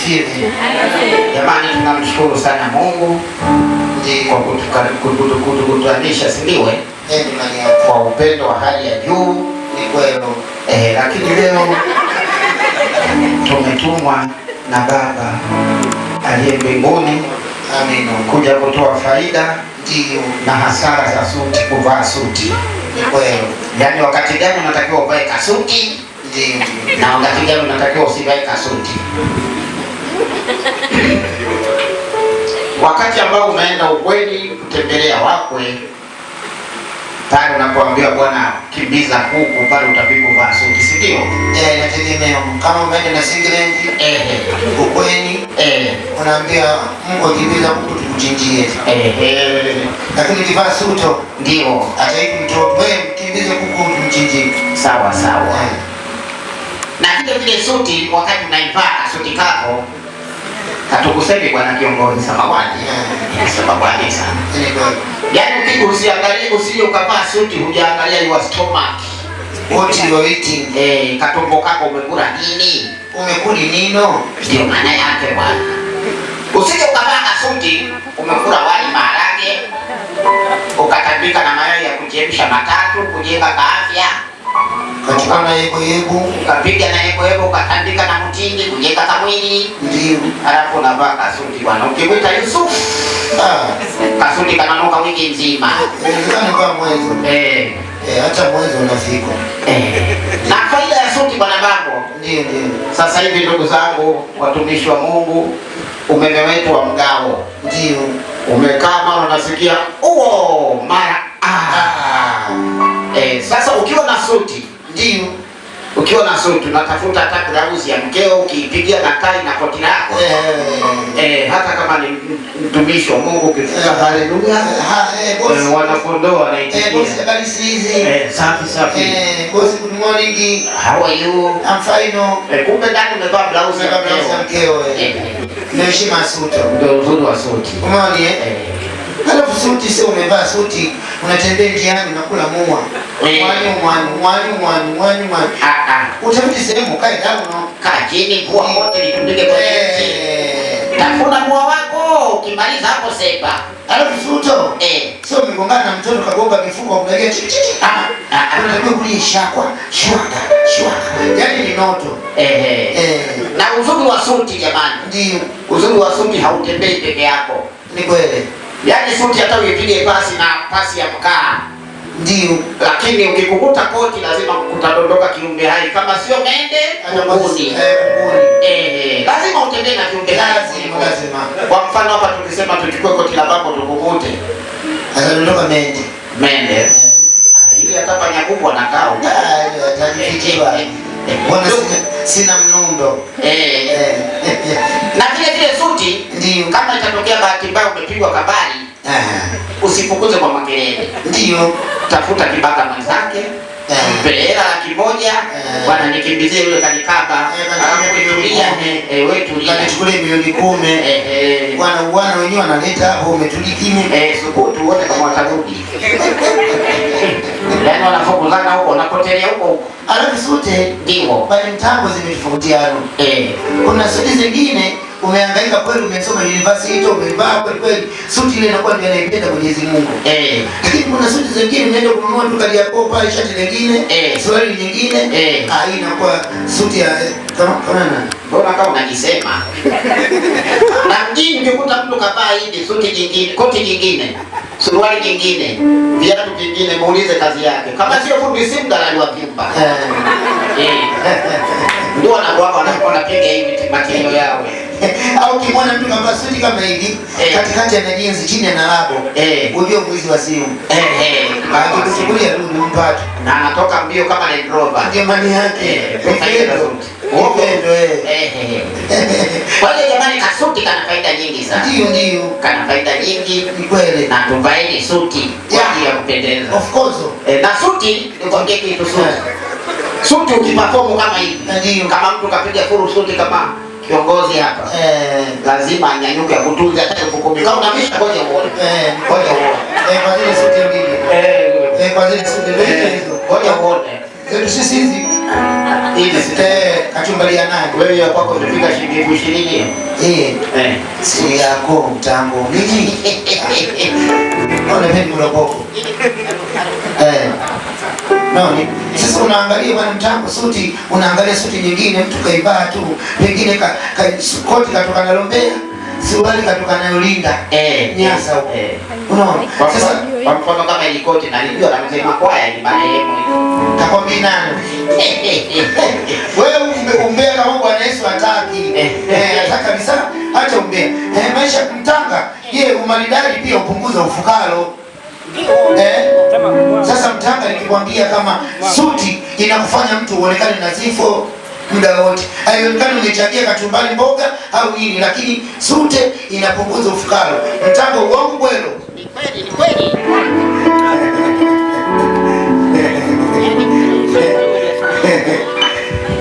asifiwe. Jamani, tunamshukuru sana Mungu kwa kutukutanisha, si ndio? Kwa upendo wa hali ya juu. Ni kweli. Lakini leo tumetumwa na Baba aliye mbinguni, amina, kuja kutoa faida na hasara za suti, kuvaa suti. Ni kweli. Yaani wakati gani unatakiwa uvae kasuti na wakati gani unatakiwa usivae kasuti. Wakati ambao umeenda ukweni kutembelea wakwe, pale unapoambiwa bwana kimbiza kuku, pale utapigwa kuvaa suti, si ndio? Nategemea kama umeenda na singlet ukweni, unaambia Mungu kimbiza kuku tukuchinjie. Lakini kivaa suti ndio ataipi mtoto, wewe kimbiza kuku tumchinjie. Sawa sawa. Na vile suti, wakati unaivaa suti kako, hatukusemi bwana kiongozi samawati. Samawati sana. Yaani usiangalie, usije ukavaa suti hujaangalia your stomach. What you are eating. Katumbo kako umekula nini? Umekuli nino? Ndio maana yake bwana. Usije ukavaa suti umekula wali maharage, ukatandika na mayai ya kuchemsha matatu kujenga afya. Katika na yebo kapiga na yebo ukatandika na mtindi kujenga kamwili. Ndio. Alafu unavaa kasuti bwana. Ukimwita Yusuf, kasuti kananuka wiki nzima. Ndio kwa mwezi. Hata mwezi unafika. Na faida ya suti bwana Bambo. Ndio. Sasa hivi ndugu zangu watumishi wa Mungu, umeme wetu wa mgao. Ndio. Umekaa mara unasikia mara sasa ukiwa na suti, ndio, ukiwa na suti unatafuta hata blausi ya mkeo, ukiipigia na tai na koti lako. Hata kama ni mtumishi wa Mungu ukifika haleluya, wanakondoa wanaitikia. Safi safi. Boss, good morning. How are you? I'm fine. Kumbe ndani umevaa blausi ya mkeo. Ndio heshima suti. Ndio uzuri wa suti. Umeona halafu suti sio umevaa suti unatembea njiani unakula mua. Mwani. Utafuti sehemu kae down, kaa chini, vua kote litundike kwa kiti. Tafuna mua wako, ukimaliza hapo sepa. Halafu suto, sio umegongana na mtoto kagonga mifuko unalia chichi. Unatakiwa kulishakwa, shwaka. Yaani ni noto. Na uzuri wa suti jamani. Ndio. Uzuri wa suti hautembei peke yako. Ni kweli. Yaani suti hata uipige pasi na pasi ya mkaa. Ndio. Lakini ukikukuta koti lazima kutadondoka kiumbe hai, kama sio mende nguni. Lazima utembee na kiumbe hai. Lazima. Kwa mfano hapa tukisema tuchukue koti la Bambo tukukute, atadondoka mende. Ile hata panya kubwa anakaa huko. Atajifikiwa. Bwana sina mnundo. Na vile suti ndio kama itatokea bahati mbaya umepigwa kabari, usifukuze kwa makelele. Ndio, tafuta kibaka mwenzake, mpe hela kimoja, bwana nikimbizie yule kanikaba, tulia wewe tulia. Kanichukulie milioni 10. Bwana wenyewe wanaleta hapo umetulia kimya. Sukutu wote kama watarudi. Yaani wanafukuzana huko, wanapotelea huko. Alafu suti ndio bali mtambo zimetofautiana. Kuna suti zingine umehangaika kweli, umesoma university umevaa kweli, suti ile inakuwa ndio inaipenda Mwenyezi Mungu. Lakini kuna suti zingine unaenda kununua tu kali yako pale, shati lingine, suruali nyingine, hii inakuwa suti ya kama nani? Mbona kama unajisema? Na mjini ukikuta mtu kavaa hivi suti nyingine, koti nyingine, suruali nyingine, viatu vingine, muulize kazi yake. Kama sio fundi simu dalali wa vyumba. Ndio wanapiga hivi matendo yao. Au kimwona mtu kama suti kama hivi, katikati ana jeans, chini ana labo, unajua mwizi wa simu. Akikuchukulia rudi mpate. Na anatoka mbio kama Land Rover. Ndio mani yake. Upendo. Kwa hiyo jamani, kasuti kana faida nyingi sana. Ndio. Kana faida nyingi. Ni kweli. Na tuvaeni suti kwa ajili ya kupendeza. Of course. Na suti nikwambie kitu suti. Suti ukiperform kama hivi, kama mtu kapiga full suti kama kiongozi hapa, lazima anyanyuke akutunze hata 10,000. Kama unamisha ngoja uone. Kwa zile suti mbili. Kwa zile suti mbili hizo. Ngoja uone. sisi hizi kachumbari ya nani? Wewe ya kwako utafika shilingi 20,000. Si yako mtambo mimi. Ona mimi mloko. Nani? Sasa unaangalia bwana mtambo suti, unaangalia suti nyingine mtu kaivaa tu. Pengine koti katoka na Lombea, suruali katoka na Ulinda. Nyasa huko. Unaona? Sasa kwa mfano kama ile koti na ndio na mzee Makwaya ni marehemu. Takwambia nani? Wewe umbea kama Bwana Yesu hataki. Hataka kabisa. Acha umbea. Maisha kumtanga. Yeye umaridadi pia upunguza ufukaro. Sasa mtanga nikikwambia kama suti inakufanya mtu uonekane nadhifu muda wote. Haionekani umechangia kachumbari mboga au nini, lakini suti inapunguza ufukaro. Mtanga uongo kwelo? Ni kweli, ni kweli.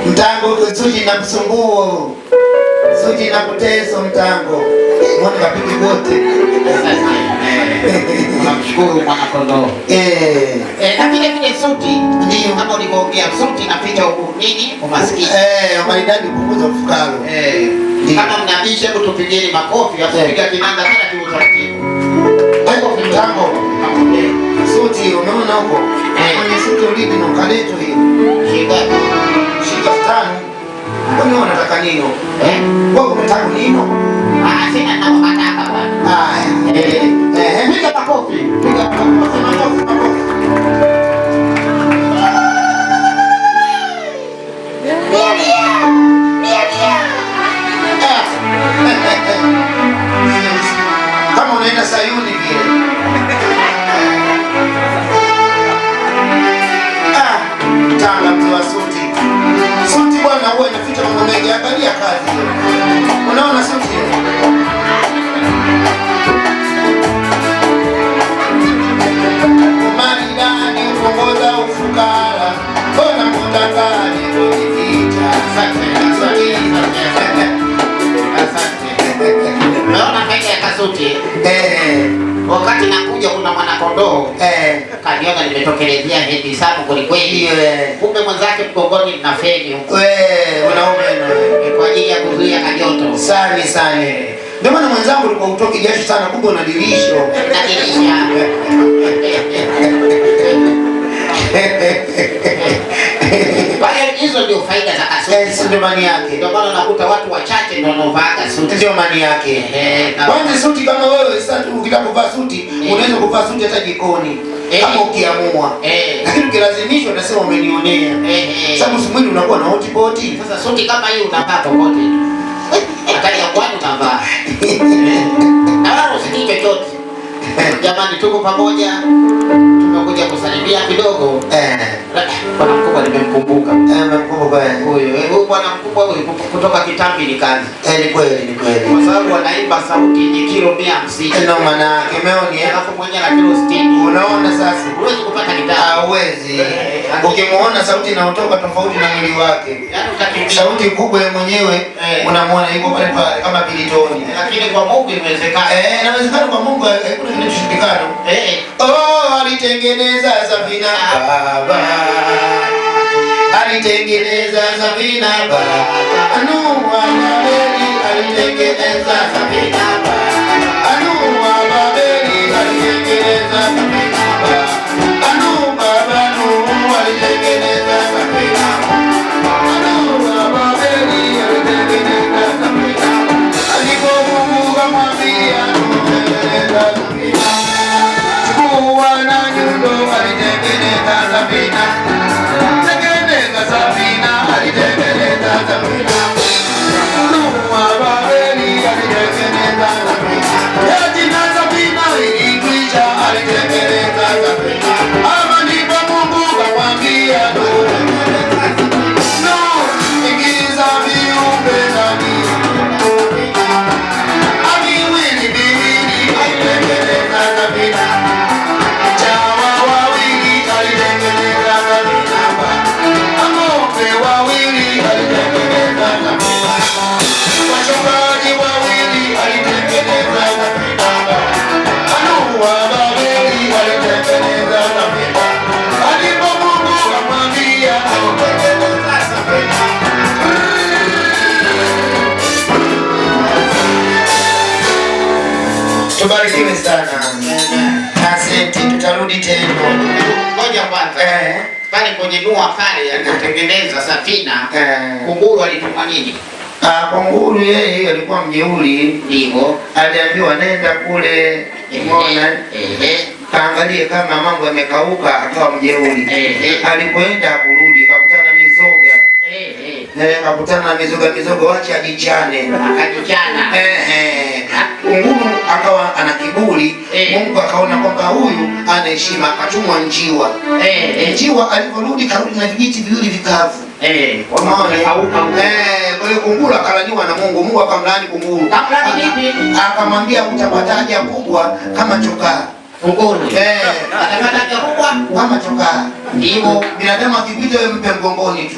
Mtango suti inakusumbua. Suti inakutesa mtango. Mbona kapigi wote? Namshukuru mwana kondoo. Na vile suti ndio kama ulivyoongea, suti inaficha nini? Umaskini. Maridadi kupunguza ufukaro. Kama mnabisha, hebu tupigeni makofi, apiga kinanda kana tu taratibu. Hapo mtango. Suti unaona huko? Kwenye suti ulipi na kaleto hiyo. Shika 5. Kwani unataka nini? Wewe unataka nini? Sina na mataka bwana. Haya. Piga makofi. Piga makofi. Kama unaenda Sayuni vile. Tanga mtu wa suti. Suti bwana huwa inaficha mambo mengi. Angalia kazi. Unaona suti? Maridadi upongoza ufukara. Bona mutangani kujificha. Asante. Naona faida ya kasuti. Wakati nakuja kuna mwana kondoo. Kaniona nimetokelezea hedi sana kweli kweli. Kumbe mwenzake mgongoni na feni huko. Unaona kwa ajili ya kuzuia kajoto. Sana. Ndio maana mwenzangu ulikuwa utoki jasho sana, kumbe una dirisho. Hizo ndio faida za kasuti. Ndio maana yake. Ndio maana unakuta watu wachache ndio wanaovaa kasuti. Ndio maana yake. Kwanza suti kama wewe sasa tu ukitaka kuvaa suti, unaweza kuvaa suti hata jikoni. Kama ukiamua. Lakini ukilazimishwa unasema umenionea. Sababu mwili unakuwa na hotpot. Sasa suti kama hii unavaa popote. Hata ya kwani unavaa. Na wao usikii chochote. Jamani, tuko pamoja. Tumekuja kusalimia kidogo. Bwana mkubwa nimemkumbuka. Huyo bwana mkubwa huyo kutoka Kitambi ni kazi. Ni kweli. Kwa sababu wanaimba sauti ni kilo 150. Ndio maana yake umeoni, alafu mwenyewe na kilo 60. Unaona sasa? Huwezi kupata gitaa. Huwezi. Ukimuona sauti inayotoka tofauti na mwili wake. Yaani sauti kubwa yeye mwenyewe unamwona yuko pale kama bilitoni. Lakini kwa Mungu inawezekana. Inawezekana kwa Mungu hakuna kinachoshindikana. Alitengeneza safina Baba. Alitengeneza safina Baba. Nuhu alitengeneza safina Baba. Nuhu alitengeneza safina Baba. Nuhu alitengeneza safina Baba. Nuhu alitengeneza safina Baba. Alipofunga kamwambia tengeneza safina. Chukua na nyundo alitengeneza safina. Tengeneza safina alitengeneza safina. Nuhu alitengeneza safina. Tubarikiwe sana. Asante, tutarudi tena. Ngoja kwanza. Pale kwenye Nuhu pale alitengeneza safina. Kunguru alituma nini? Kunguru yeye alikuwa mjeuri. Ndivyo. Aliambiwa nenda kule, umeona? Kaangalie kama mambo yamekauka, akawa mjeuri. Alipoenda kurudi akakutana mizoga. Akakutana na mizoga, wacha ajichane. Akajichana. Kunguru akawa ana kiburi. Mungu akaona kwamba huyu ana heshima, akatumwa njiwa. Njiwa aliporudi karudi na vijiti viwili vikavu. Kwa hiyo kunguru akalaniwa na Mungu. Mungu akamlaani kunguru. Akamwambia utapata haja kubwa kama chokaa. Kunguru. Atapata haja kubwa kama chokaa. Ndivyo binadamu akipita wewe mpe mgongoni tu.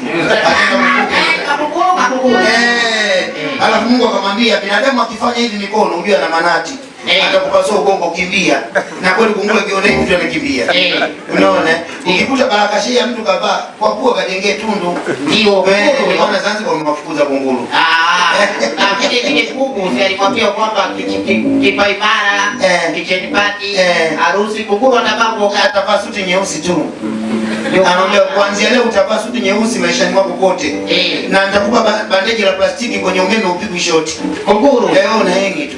Alafu Mungu akamwambia binadamu akifanya hivi mikono ujue ana manati. Atakupasua ubongo kimbia. Na kweli kunguru akiona hivi mtu anakimbia. Unaona? Ukikuta baraka shia mtu kavaa kwa pua kajengee tundu. Ndio. Unaona Zanzibar wamewafukuza kunguru. Na vile kuku alimwambia kwamba kipa imara, kitchen party, harusi kunguru atavaa suti nyeusi tu. Anamwambia kuanzia leo utavaa suti nyeusi maishani mwako kote. Na nitakupa bandeji la plastiki kwenye umeme upigwe shoti. Kunguru. Leo na hengi tu.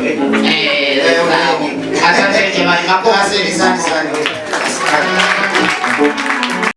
Asante jamani, makofi. Asante sana.